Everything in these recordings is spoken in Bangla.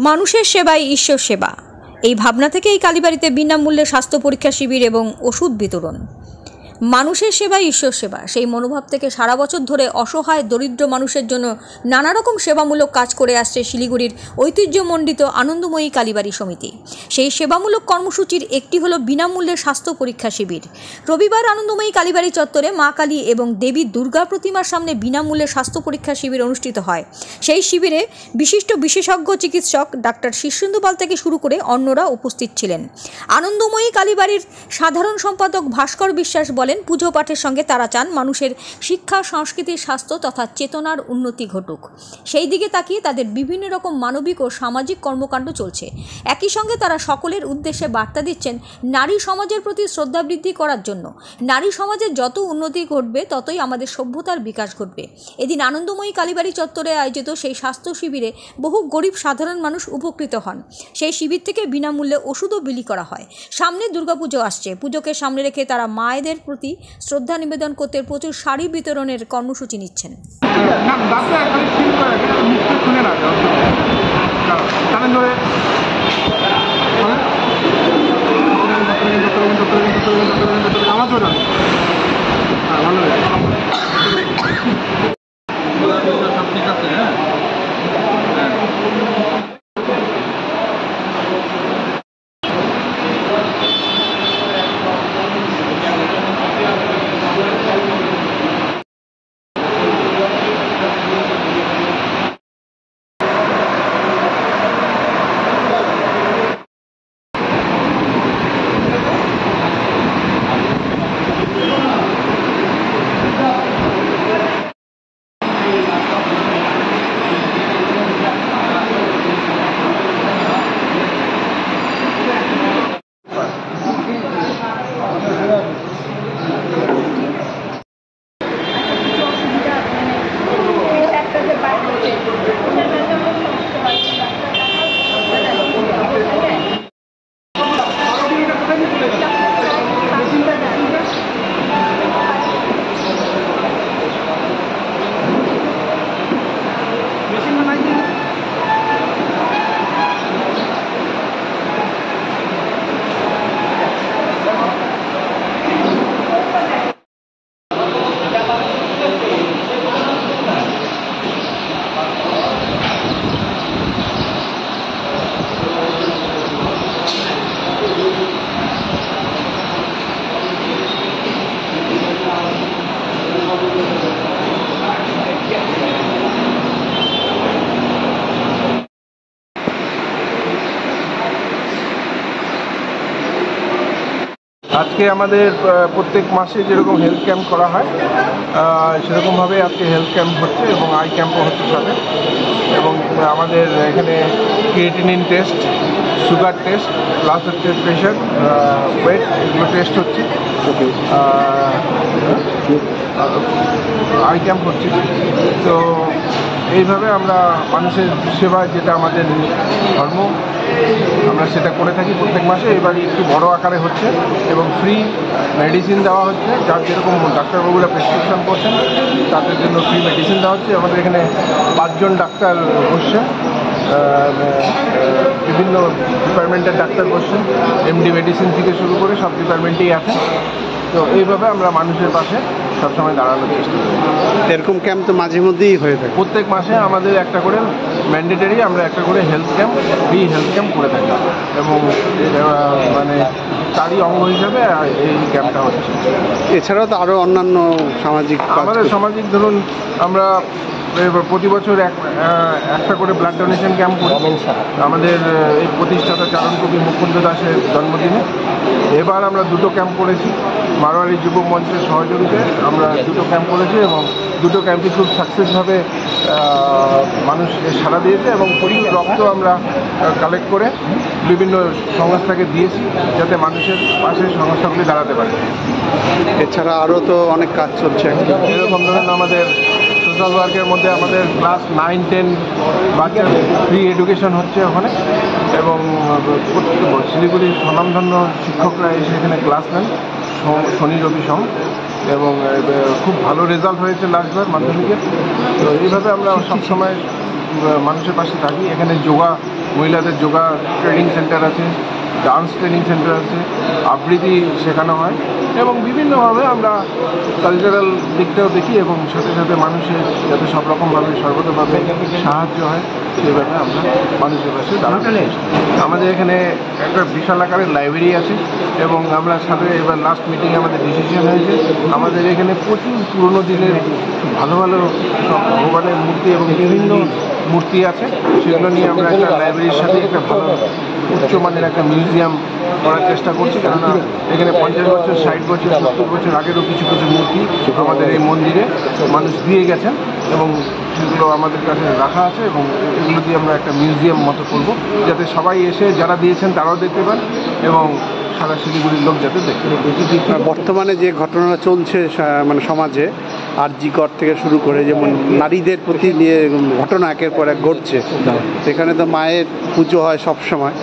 মানুষের সেবাই ঈশ্বর সেবা, এই ভাবনা থেকে এই কালীবাড়িতে বিনামূল্যে স্বাস্থ্য পরীক্ষা শিবির এবং ওষুধ বিতরণ। মানুষের সেবাই ঈশ্বর সেবা, সেই মনোভাব থেকে সারা বছর ধরে অসহায় দরিদ্র মানুষের জন্য নানা রকম সেবামূলক কাজ করে আসছে শিলিগুড়ির ঐতিহ্যমণ্ডিত আনন্দময়ী কালীবাড়ি সমিতি। সেই সেবামূলক কর্মসূচির একটি হলো বিনামূল্যে স্বাস্থ্য পরীক্ষা শিবির। রবিবার আনন্দময়ী কালীবাড়ি চত্বরে মা কালী এবং দেবী দুর্গা প্রতিমার সামনে বিনামূল্যে স্বাস্থ্য পরীক্ষা শিবির অনুষ্ঠিত হয়। সেই শিবিরে বিশিষ্ট বিশেষজ্ঞ চিকিৎসক ডাক্তার শীর্ষেন্দু পাল থেকে শুরু করে অন্যরা উপস্থিত ছিলেন। আনন্দময়ী কালীবাড়ির সাধারণ সম্পাদক ভাস্কর বিশ্বাস বলেন, পুজো পাঠের সঙ্গে তারা চান মানুষের শিক্ষা, সংস্কৃতি, স্বাস্থ্য তথা চেতনার উন্নতি ঘটুক। সেই দিকে তাকিয়ে তাদের বিভিন্ন রকম মানবিক ও সামাজিক কর্মকাণ্ড চলছে। একই সঙ্গে তারা সকলের উদ্দেশ্যে বার্তা দিচ্ছেন নারী সমাজের প্রতি শ্রদ্ধা বৃদ্ধি করার জন্য। নারী সমাজের যত উন্নতি ঘটবে ততই আমাদের সভ্যতার বিকাশ ঘটবে। এদিন আনন্দময়ী কালীবাড়ি চত্বরে আয়োজিত সেই স্বাস্থ্য শিবিরে বহু গরিব সাধারণ মানুষ উপকৃত হন। সেই শিবির থেকে বিনামূল্যে ওষুধও বিলি করা হয়। সামনে দুর্গাপুজো আসছে, পুজোকে সামনে রেখে তারা মায়েদের প্রতি শ্রদ্ধা নিবেদন করতে প্রচুর শাড়ি বিতরণের কর্মসূচি নিচ্ছেন। আজকে আমাদের প্রত্যেক মাসে যেরকম হেলথ ক্যাম্প করা হয় সেরকমভাবে আজকে হেলথ ক্যাম্প হচ্ছে এবং আই ক্যাম্পও হচ্ছে সাথে। এবং আমাদের এখানে creatinine test, sugar test, plus হচ্ছে প্রেশার, ওয়েট, এগুলো টেস্ট হচ্ছে। আই ক্যাম্প হচ্ছে। তো এইভাবে আমরা মানুষের সেবা, যেটা আমাদের ধর্ম, আমরা সেটা করে থাকি প্রত্যেক মাসে। এবার একটু বড় আকারে হচ্ছে এবং ফ্রি মেডিসিন দেওয়া হচ্ছে। যার যেরকম ডাক্তারবাবুরা প্রেসক্রিপশন করছেন তাদের জন্য ফ্রি মেডিসিন দেওয়া হচ্ছে। আমাদের এখানে 5 জন ডাক্তার বসছেন, বিভিন্ন ডিপার্টমেন্টের ডাক্তার বসছেন, এমডি মেডিসিন থেকে শুরু করে সব ডিপার্টমেন্টেই আছেন। তো এইভাবে আমরা মানুষের পাশে সবসময় দাঁড়ানোর চেষ্টা করি। এরকম ক্যাম্প তো মাঝে মধ্যেই হয়ে থাকে। প্রত্যেক মাসে আমাদের একটা করে ম্যান্ডেটারি, আমরা একটা করে health camp, free health camp করে থাকি এবং মানে তারই অঙ্গ হিসাবে এই ক্যাম্পটা হচ্ছে। এছাড়াও তো আরও অন্যান্য সামাজিক, আমাদের সামাজিক ধরুন আমরা প্রতি বছর একটা করে ব্লাড ডোনেশন ক্যাম্প করি আমাদের এই প্রতিষ্ঠাতা চারণকবি মুকুন্দ দাসের জন্মদিনে। এবার আমরা 2টো ক্যাম্প করেছি, মারোয়ারি যুব মঞ্চের সহযোগিতায় আমরা 2টো ক্যাম্প করেছি এবং 2টো ক্যাম্পই খুব সাকসেসভাবে মানুষ সাড়া দিয়েছে এবং প্রচুর রক্ত আমরা কালেক্ট করে বিভিন্ন সংস্থাকে দিয়েছি যাতে মানুষের পাশে সংস্থাগুলি দাঁড়াতে পারে। এছাড়া আরও তো অনেক কাজ চলছে। এরকম ধরুন আমাদের সোশ্যাল ওয়ার্কের মধ্যে আমাদের ক্লাস 9-10 বাচ্চার ফ্রি এডুকেশন হচ্ছে ওখানে এবং শিলিগুড়ির স্বনামধন্য শিক্ষকরা এসে এখানে ক্লাস নেন শনি রবি সোম এবং খুব ভালো রেজাল্ট হয়েছে লাস্টবার মাধ্যমিকের। তো এইভাবে আমরা সবসময় মানুষের পাশে থাকি। এখানে যোগা, মহিলাদের যোগা ট্রেনিং সেন্টার আছে, ডান্স ট্রেনিং সেন্টার আছে, আবৃত্তি শেখানো হয় এবং বিভিন্নভাবে আমরা কালচারাল দিকটাও দেখি এবং সাথে সাথে মানুষের যাতে সব রকমভাবে সর্বতভাবে সাহায্য হয় সেইভাবে আমরা মানুষের পাশে দাঁড়াতে। আমাদের এখানে একটা বিশাল আকারের লাইব্রেরি আছে এবং আমরা সাথে এবার লাস্ট মিটিংয়ে আমাদের ডিসিশন হয়েছে আমাদের এখানে প্রচুর পুরনো দিনের ভালো ভালো সব ভগবানের মূর্তি এবং বিভিন্ন মূর্তি আছে, সেগুলো নিয়ে আমরা একটা লাইব্রেরির সাথে একটা ভালো উচ্চমানের একটা মিউজিয়াম করার চেষ্টা করছি। কেননা এখানে 50 বছর, 60 বছর, 70 বছর আগেরও কিছু কিছু মূর্তি আমাদের এই মন্দিরে মানুষ দিয়ে গেছেন এবং সেগুলো আমাদের কাছে রাখা আছে এবং এগুলো দিয়ে আমরা একটা মিউজিয়াম মতো করব, যাতে সবাই এসে যারা দিয়েছেন তারাও দেখতে পান এবং সারা শিলিগুড়ির লোক যাতে দেখতে পান। বর্তমানে যে ঘটনা চলছে মানে সমাজে আরজিকর থেকে শুরু করে যেমন নারীদের প্রতি নিয়ে ঘটনা একের পর এক ঘটছে, সেখানে তো মায়ের পুজো হয় সব সময়।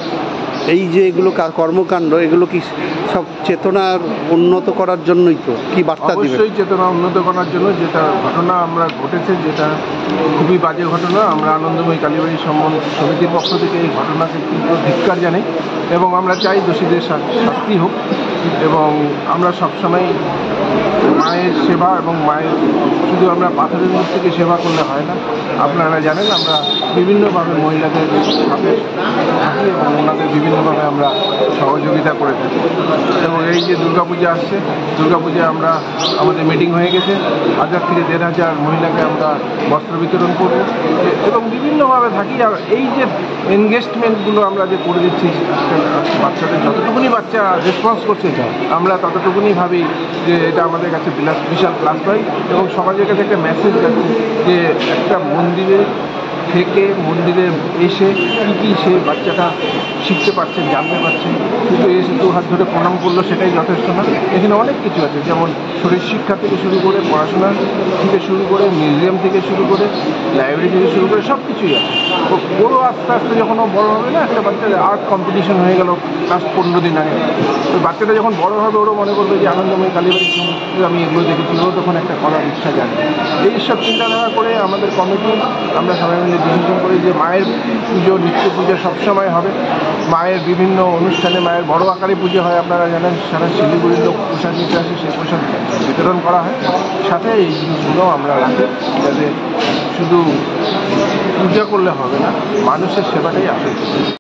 এই যে এগুলো কর্মকাণ্ড, এগুলো কি সব চেতনার উন্নত করার জন্যই তো, কি বার্তা দিবেন? অবশ্যই চেতনা উন্নত করার জন্য। যেটা ঘটনা আমরা ঘটেছে, যেটা খুবই বাজে ঘটনা, আমরা আনন্দময়ী কালীবাড়ি সমিতির পক্ষ থেকে এই ঘটনাকে তীব্র ধিক্কার জানাই এবং আমরা চাই দোষীদের শাস্তি হোক এবং আমরা সবসময় মায়ের সেবা এবং মায়ের শুধু আমরা পাথরের মূর্তিকে সেবা করলে হয় না। আপনারা জানেন আমরা বিভিন্নভাবে মহিলাদের সাথে থাকি এবং ওনাদের বিভিন্নভাবে আমরা সহযোগিতা করে থাকি এবং এই যে দুর্গাপূজা আসছে, দুর্গাপূজায় আমরা আমাদের মিটিং হয়ে গেছে, 1000 থেকে 1500 মহিলাকে আমরা বস্ত্র বিতরণ করব এবং বিভিন্নভাবে থাকি। আর এই যে এনগেজমেন্টগুলো আমরা যে করে দিচ্ছি বাচ্চাদের, যতটুকুনি বাচ্চা রেসপন্স করছে আমরা ততটুকুনি ভাবি যে এটা আমাদের কাছে বিশাল প্লাস পয়েন্ট এবং সমাজের কাছে একটা মেসেজ যাচ্ছে যে একটা মন্দিরে থেকে মন্দিরে এসে কী সেই বাচ্চাটা শিখতে পারছেন, জানতে পারছেন। কিন্তু এসে 2 হাত ধরে প্রণাম করলো সেটাই যথেষ্ট না। এখানে অনেক কিছু আছে, যেমন শরীর শিক্ষা থেকে শুরু করে, পড়াশোনা থেকে শুরু করে, মিউজিয়াম থেকে শুরু করে, লাইব্রেরি থেকে শুরু করে সব কিছুই আছে। বড় আস্তে আস্তে যখন ও বড়ো হবে না, একটা বাচ্চার আর্ট কম্পিটিশন হয়ে গেল লাস্ট 15 দিন আগে, তো বাচ্চাটা যখন বড় হবে ওরও মনে করবে যে আনন্দময়ী কালীবাড়ির সঙ্গে আমি এগুলো দেখেছি, ওরও তখন একটা করার ইচ্ছা জানে। এইসব চিন্তাধারা করে আমাদের কমিটি আমরা সবাই মিলে ডিসিশন করি যে মায়ের পুজো, নিত্য পুজো সবসময় হবে। মায়ের বিভিন্ন অনুষ্ঠানে মায়ের বড় আকারে পুজো হয়, আপনারা জানেন। সারা শিলিগুড়ির লোক প্রসাদ নিতে আসে, সেই প্রসাদ বিতরণ করা হয়। সাথে এই জিনিসগুলো আমরা রাখি যাতে শুধু পূজা করলে হবে না, মানুষের সেবাটাই আসে।